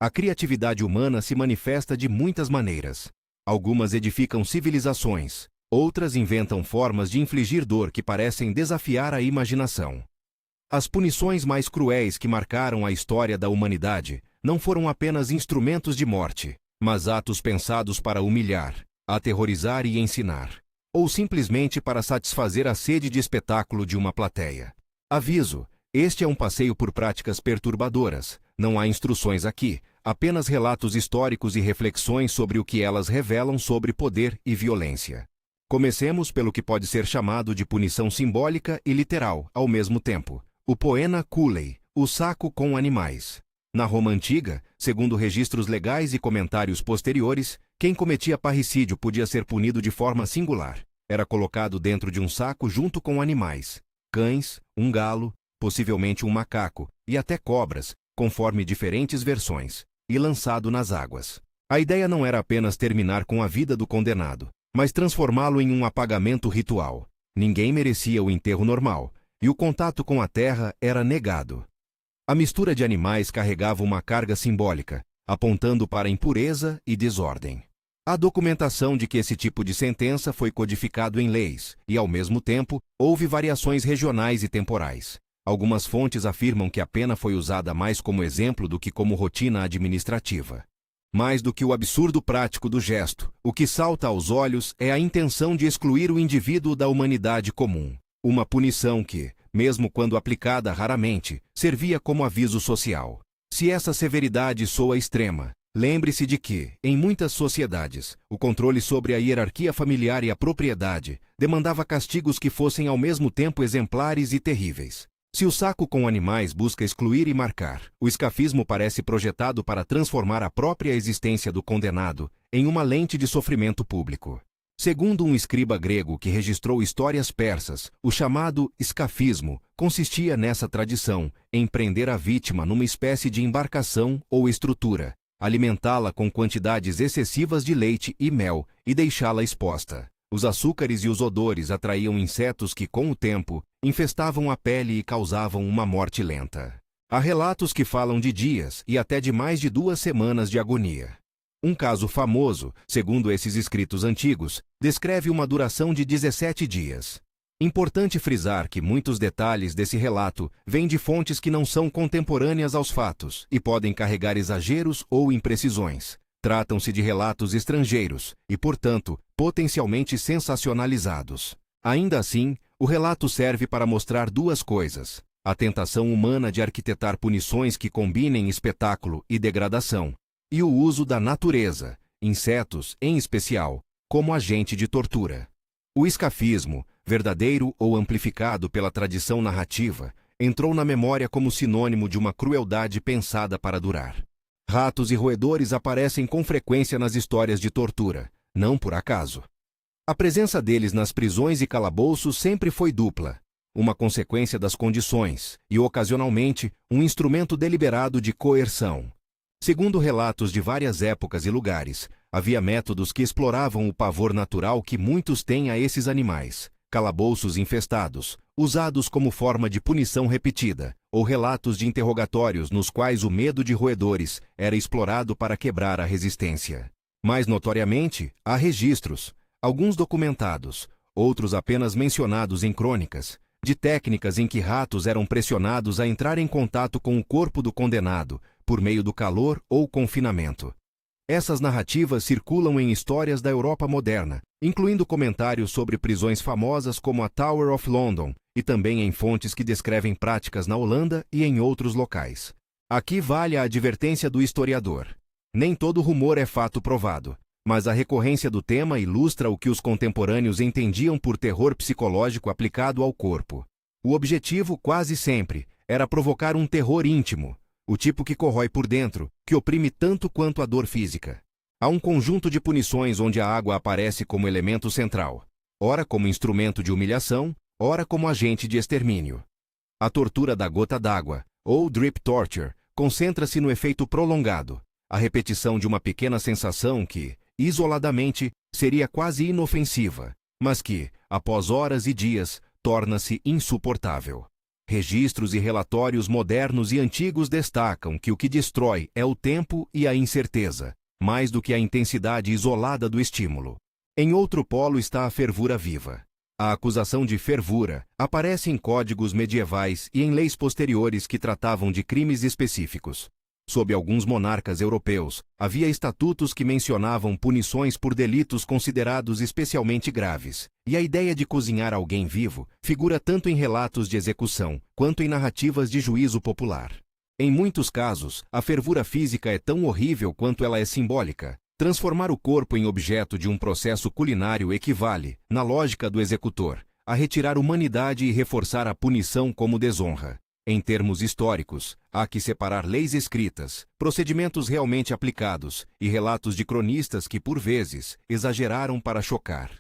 A criatividade humana se manifesta de muitas maneiras. Algumas edificam civilizações, outras inventam formas de infligir dor que parecem desafiar a imaginação. As punições mais cruéis que marcaram a história da humanidade não foram apenas instrumentos de morte, mas atos pensados para humilhar, aterrorizar e ensinar, ou simplesmente para satisfazer a sede de espetáculo de uma plateia. Aviso: este é um passeio por práticas perturbadoras, não há instruções aqui, apenas relatos históricos e reflexões sobre o que elas revelam sobre poder e violência. Comecemos pelo que pode ser chamado de punição simbólica e literal, ao mesmo tempo: o poena culei, o saco com animais. Na Roma Antiga, segundo registros legais e comentários posteriores, quem cometia parricídio podia ser punido de forma singular. Era colocado dentro de um saco junto com animais, cães, um galo, possivelmente um macaco, e até cobras, conforme diferentes versões, e lançado nas águas. A ideia não era apenas terminar com a vida do condenado, mas transformá-lo em um apagamento ritual. Ninguém merecia o enterro normal, e o contato com a terra era negado. A mistura de animais carregava uma carga simbólica, apontando para impureza e desordem. Há documentação de que esse tipo de sentença foi codificado em leis, e, ao mesmo tempo, houve variações regionais e temporais. Algumas fontes afirmam que a pena foi usada mais como exemplo do que como rotina administrativa. Mais do que o absurdo prático do gesto, o que salta aos olhos é a intenção de excluir o indivíduo da humanidade comum. Uma punição que, mesmo quando aplicada raramente, servia como aviso social. Se essa severidade soa extrema, lembre-se de que, em muitas sociedades, o controle sobre a hierarquia familiar e a propriedade demandava castigos que fossem ao mesmo tempo exemplares e terríveis. Se o saco com animais busca excluir e marcar, o escafismo parece projetado para transformar a própria existência do condenado em uma lente de sofrimento público. Segundo um escriba grego que registrou histórias persas, o chamado escafismo consistia nessa tradição, em prender a vítima numa espécie de embarcação ou estrutura, alimentá-la com quantidades excessivas de leite e mel e deixá-la exposta. Os açúcares e os odores atraíam insetos que, com o tempo, infestavam a pele e causavam uma morte lenta. Há relatos que falam de dias e até de mais de 2 semanas de agonia. Um caso famoso, segundo esses escritos antigos, descreve uma duração de 17 dias. Importante frisar que muitos detalhes desse relato vêm de fontes que não são contemporâneas aos fatos e podem carregar exageros ou imprecisões. Tratam-se de relatos estrangeiros e, portanto, potencialmente sensacionalizados. Ainda assim, o relato serve para mostrar 2 coisas: a tentação humana de arquitetar punições que combinem espetáculo e degradação, e o uso da natureza, insetos em especial, como agente de tortura. O escafismo, verdadeiro ou amplificado pela tradição narrativa, entrou na memória como sinônimo de uma crueldade pensada para durar. Ratos e roedores aparecem com frequência nas histórias de tortura, não por acaso. A presença deles nas prisões e calabouços sempre foi dupla, uma consequência das condições e, ocasionalmente, um instrumento deliberado de coerção. Segundo relatos de várias épocas e lugares, havia métodos que exploravam o pavor natural que muitos têm a esses animais, calabouços infestados, usados como forma de punição repetida, ou relatos de interrogatórios nos quais o medo de roedores era explorado para quebrar a resistência. Mais notoriamente, há registros, alguns documentados, outros apenas mencionados em crônicas, de técnicas em que ratos eram pressionados a entrar em contato com o corpo do condenado, por meio do calor ou confinamento. Essas narrativas circulam em histórias da Europa moderna, incluindo comentários sobre prisões famosas como a Tower of London, e também em fontes que descrevem práticas na Holanda e em outros locais. Aqui vale a advertência do historiador. Nem todo rumor é fato provado, mas a recorrência do tema ilustra o que os contemporâneos entendiam por terror psicológico aplicado ao corpo. O objetivo, quase sempre, era provocar um terror íntimo, o tipo que corrói por dentro, que oprime tanto quanto a dor física. Há um conjunto de punições onde a água aparece como elemento central, ora como instrumento de humilhação, ora como agente de extermínio. A tortura da gota d'água, ou drip torture, concentra-se no efeito prolongado, a repetição de uma pequena sensação que, isoladamente, seria quase inofensiva, mas que, após horas e dias, torna-se insuportável. Registros e relatórios modernos e antigos destacam que o que destrói é o tempo e a incerteza, mais do que a intensidade isolada do estímulo. Em outro polo está a fervura viva. A acusação de fervura aparece em códigos medievais e em leis posteriores que tratavam de crimes específicos. Sob alguns monarcas europeus, havia estatutos que mencionavam punições por delitos considerados especialmente graves, e a ideia de cozinhar alguém vivo figura tanto em relatos de execução quanto em narrativas de juízo popular. Em muitos casos, a fervura física é tão horrível quanto ela é simbólica. Transformar o corpo em objeto de um processo culinário equivale, na lógica do executor, a retirar humanidade e reforçar a punição como desonra. Em termos históricos, há que separar leis escritas, procedimentos realmente aplicados e relatos de cronistas que, por vezes, exageraram para chocar.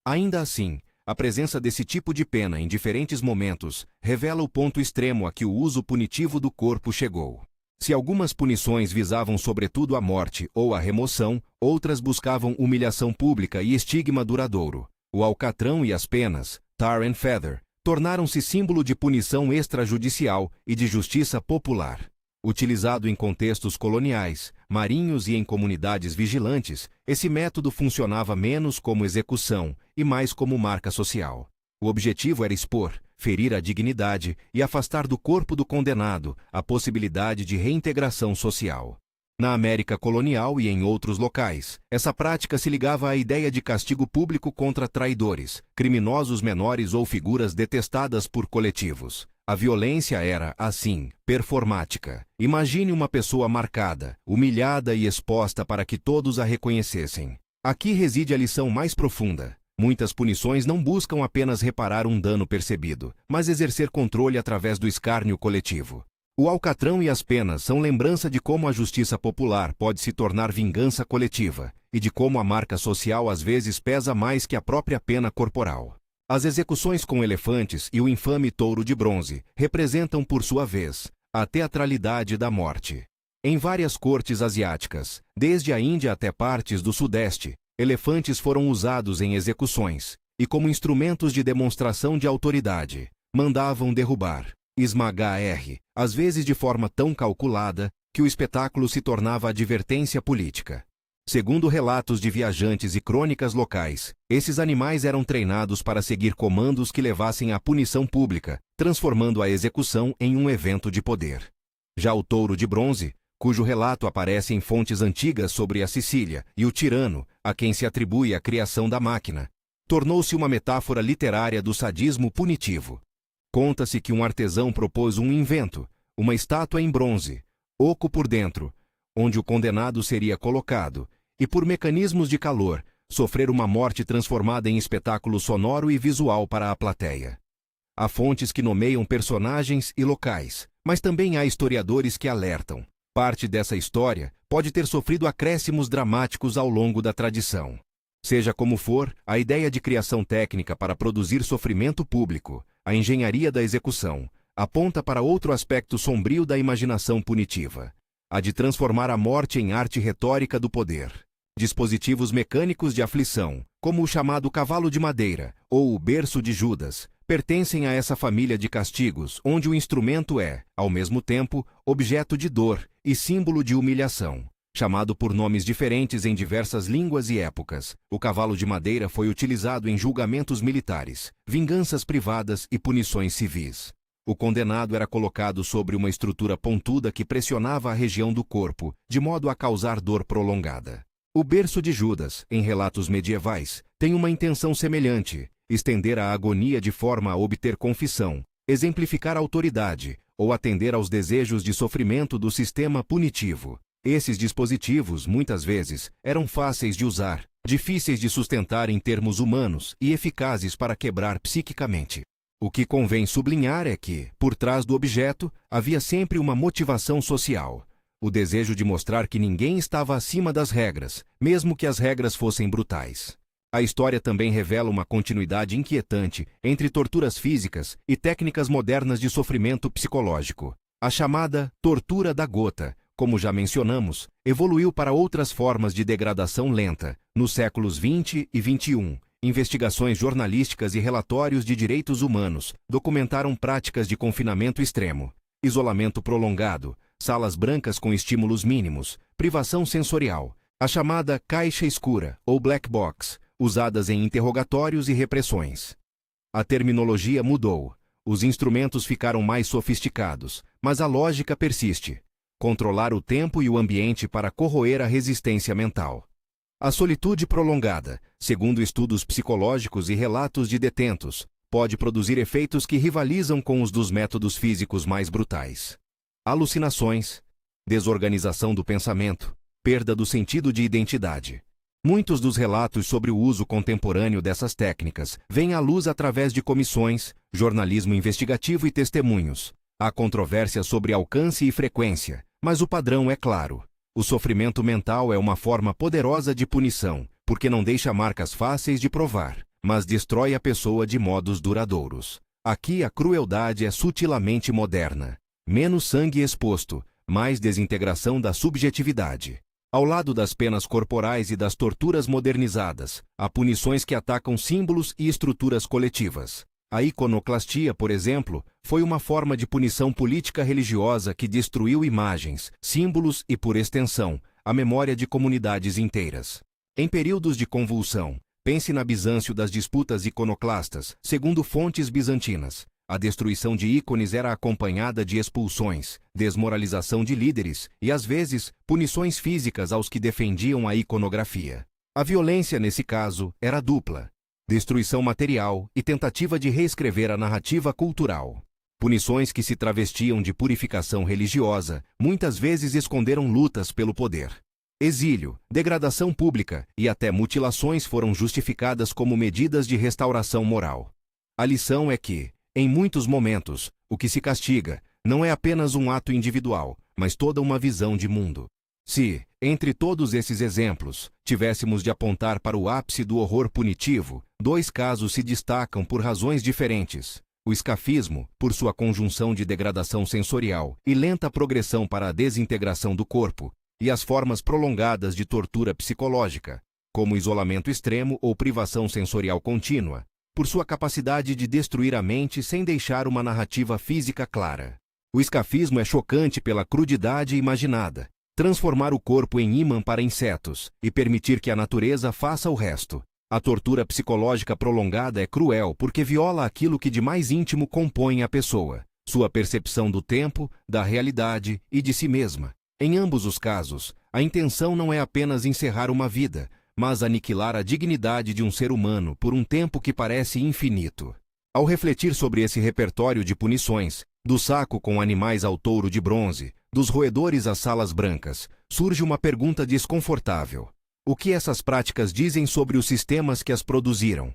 Ainda assim, a presença desse tipo de pena em diferentes momentos revela o ponto extremo a que o uso punitivo do corpo chegou. Se algumas punições visavam sobretudo a morte ou a remoção, outras buscavam humilhação pública e estigma duradouro. O alcatrão e as penas, tar and feather, tornaram-se símbolo de punição extrajudicial e de justiça popular. Utilizado em contextos coloniais, marinhos e em comunidades vigilantes, esse método funcionava menos como execução e mais como marca social. O objetivo era expor, ferir a dignidade e afastar do corpo do condenado a possibilidade de reintegração social. Na América colonial e em outros locais, essa prática se ligava à ideia de castigo público contra traidores, criminosos menores ou figuras detestadas por coletivos. A violência era, assim, performática. Imagine uma pessoa marcada, humilhada e exposta para que todos a reconhecessem. Aqui reside a lição mais profunda. Muitas punições não buscam apenas reparar um dano percebido, mas exercer controle através do escárnio coletivo. O alcatrão e as penas são lembrança de como a justiça popular pode se tornar vingança coletiva, e de como a marca social às vezes pesa mais que a própria pena corporal. As execuções com elefantes e o infame touro de bronze representam, por sua vez, a teatralidade da morte. Em várias cortes asiáticas, desde a Índia até partes do Sudeste, elefantes foram usados em execuções, e como instrumentos de demonstração de autoridade, mandavam derrubar, esmagar, às vezes de forma tão calculada, que o espetáculo se tornava advertência política. Segundo relatos de viajantes e crônicas locais, esses animais eram treinados para seguir comandos que levassem à punição pública, transformando a execução em um evento de poder. Já o touro de bronze, cujo relato aparece em fontes antigas sobre a Sicília, e o tirano, a quem se atribui a criação da máquina, tornou-se uma metáfora literária do sadismo punitivo. Conta-se que um artesão propôs um invento, uma estátua em bronze, oco por dentro, onde o condenado seria colocado, e por mecanismos de calor, sofrer uma morte transformada em espetáculo sonoro e visual para a plateia. Há fontes que nomeiam personagens e locais, mas também há historiadores que alertam. Parte dessa história pode ter sofrido acréscimos dramáticos ao longo da tradição. Seja como for, a ideia de criação técnica para produzir sofrimento público, a engenharia da execução, aponta para outro aspecto sombrio da imaginação punitiva: a de transformar a morte em arte retórica do poder. Dispositivos mecânicos de aflição, como o chamado cavalo de madeira ou o berço de Judas, pertencem a essa família de castigos, onde o instrumento é, ao mesmo tempo, objeto de dor e símbolo de humilhação. Chamado por nomes diferentes em diversas línguas e épocas, o cavalo de madeira foi utilizado em julgamentos militares, vinganças privadas e punições civis. O condenado era colocado sobre uma estrutura pontuda que pressionava a região do corpo, de modo a causar dor prolongada. O berço de Judas, em relatos medievais, tem uma intenção semelhante: estender a agonia de forma a obter confissão, exemplificar autoridade ou atender aos desejos de sofrimento do sistema punitivo. Esses dispositivos, muitas vezes, eram fáceis de usar, difíceis de sustentar em termos humanos e eficazes para quebrar psiquicamente. O que convém sublinhar é que, por trás do objeto, havia sempre uma motivação social: o desejo de mostrar que ninguém estava acima das regras, mesmo que as regras fossem brutais. A história também revela uma continuidade inquietante entre torturas físicas e técnicas modernas de sofrimento psicológico. A chamada tortura da gota, como já mencionamos, evoluiu para outras formas de degradação lenta, nos séculos XX e XXI, investigações jornalísticas e relatórios de direitos humanos documentaram práticas de confinamento extremo, isolamento prolongado, salas brancas com estímulos mínimos, privação sensorial, a chamada caixa escura ou black box, usadas em interrogatórios e repressões. A terminologia mudou, os instrumentos ficaram mais sofisticados, mas a lógica persiste: controlar o tempo e o ambiente para corroer a resistência mental. A solitude prolongada, segundo estudos psicológicos e relatos de detentos, pode produzir efeitos que rivalizam com os dos métodos físicos mais brutais. Alucinações, desorganização do pensamento, perda do sentido de identidade. Muitos dos relatos sobre o uso contemporâneo dessas técnicas vêm à luz através de comissões, jornalismo investigativo e testemunhos. Há controvérsia sobre alcance e frequência, mas o padrão é claro. O sofrimento mental é uma forma poderosa de punição, porque não deixa marcas fáceis de provar, mas destrói a pessoa de modos duradouros. Aqui a crueldade é sutilmente moderna. Menos sangue exposto, mais desintegração da subjetividade. Ao lado das penas corporais e das torturas modernizadas, há punições que atacam símbolos e estruturas coletivas. A iconoclastia, por exemplo, foi uma forma de punição política religiosa que destruiu imagens, símbolos e, por extensão, a memória de comunidades inteiras. Em períodos de convulsão, pense na Bizâncio das disputas iconoclastas, segundo fontes bizantinas. A destruição de ícones era acompanhada de expulsões, desmoralização de líderes e, às vezes, punições físicas aos que defendiam a iconografia. A violência, nesse caso, era dupla: destruição material e tentativa de reescrever a narrativa cultural. Punições que se travestiam de purificação religiosa, muitas vezes esconderam lutas pelo poder. Exílio, degradação pública e até mutilações foram justificadas como medidas de restauração moral. A lição é que, em muitos momentos, o que se castiga não é apenas um ato individual, mas toda uma visão de mundo. Se, entre todos esses exemplos, tivéssemos de apontar para o ápice do horror punitivo, dois casos se destacam por razões diferentes. O escafismo, por sua conjunção de degradação sensorial e lenta progressão para a desintegração do corpo, e as formas prolongadas de tortura psicológica, como isolamento extremo ou privação sensorial contínua, por sua capacidade de destruir a mente sem deixar uma narrativa física clara. O escafismo é chocante pela crudidade imaginada, transformar o corpo em ímã para insetos e permitir que a natureza faça o resto. A tortura psicológica prolongada é cruel porque viola aquilo que de mais íntimo compõe a pessoa, sua percepção do tempo, da realidade e de si mesma. Em ambos os casos, a intenção não é apenas encerrar uma vida, mas aniquilar a dignidade de um ser humano por um tempo que parece infinito. Ao refletir sobre esse repertório de punições, do saco com animais ao touro de bronze, dos roedores às salas brancas, surge uma pergunta desconfortável: o que essas práticas dizem sobre os sistemas que as produziram?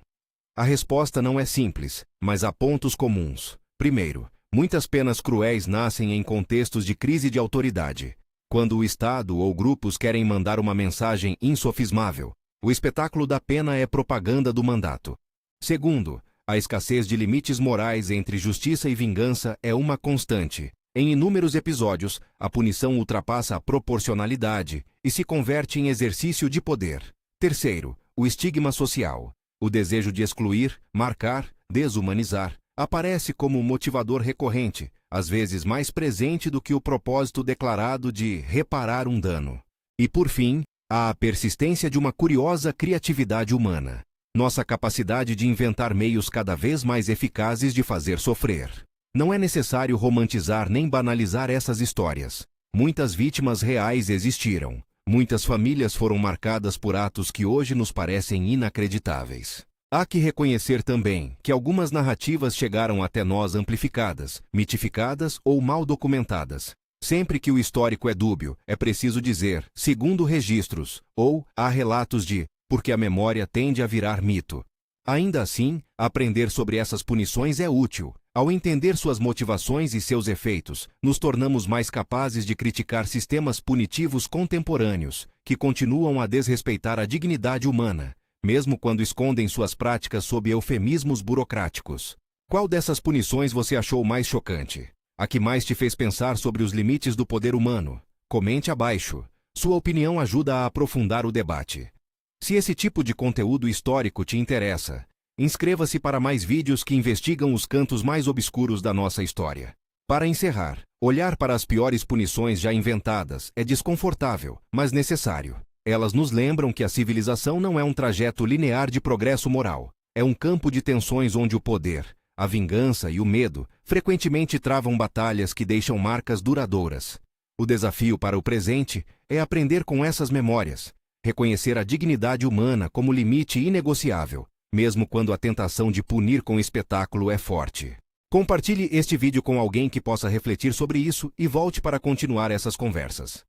A resposta não é simples, mas há pontos comuns. Primeiro, muitas penas cruéis nascem em contextos de crise de autoridade. Quando o Estado ou grupos querem mandar uma mensagem insofismável, o espetáculo da pena é propaganda do mandato. Segundo, a escassez de limites morais entre justiça e vingança é uma constante. Em inúmeros episódios, a punição ultrapassa a proporcionalidade e se converte em exercício de poder. Terceiro, o estigma social. O desejo de excluir, marcar, desumanizar, aparece como motivador recorrente, às vezes mais presente do que o propósito declarado de reparar um dano. E, por fim, há a persistência de uma curiosa criatividade humana. Nossa capacidade de inventar meios cada vez mais eficazes de fazer sofrer. Não é necessário romantizar nem banalizar essas histórias. Muitas vítimas reais existiram. Muitas famílias foram marcadas por atos que hoje nos parecem inacreditáveis. Há que reconhecer também que algumas narrativas chegaram até nós amplificadas, mitificadas ou mal documentadas. Sempre que o histórico é dúbio, é preciso dizer, segundo registros, ou há relatos de, porque a memória tende a virar mito. Ainda assim, aprender sobre essas punições é útil. Ao entender suas motivações e seus efeitos, nos tornamos mais capazes de criticar sistemas punitivos contemporâneos, que continuam a desrespeitar a dignidade humana, mesmo quando escondem suas práticas sob eufemismos burocráticos. Qual dessas punições você achou mais chocante? A que mais te fez pensar sobre os limites do poder humano? Comente abaixo. Sua opinião ajuda a aprofundar o debate. Se esse tipo de conteúdo histórico te interessa, inscreva-se para mais vídeos que investigam os cantos mais obscuros da nossa história. Para encerrar, olhar para as piores punições já inventadas é desconfortável, mas necessário. Elas nos lembram que a civilização não é um trajeto linear de progresso moral. É um campo de tensões onde o poder, a vingança e o medo frequentemente travam batalhas que deixam marcas duradouras. O desafio para o presente é aprender com essas memórias, reconhecer a dignidade humana como limite inegociável, mesmo quando a tentação de punir com espetáculo é forte. Compartilhe este vídeo com alguém que possa refletir sobre isso e volte para continuar essas conversas.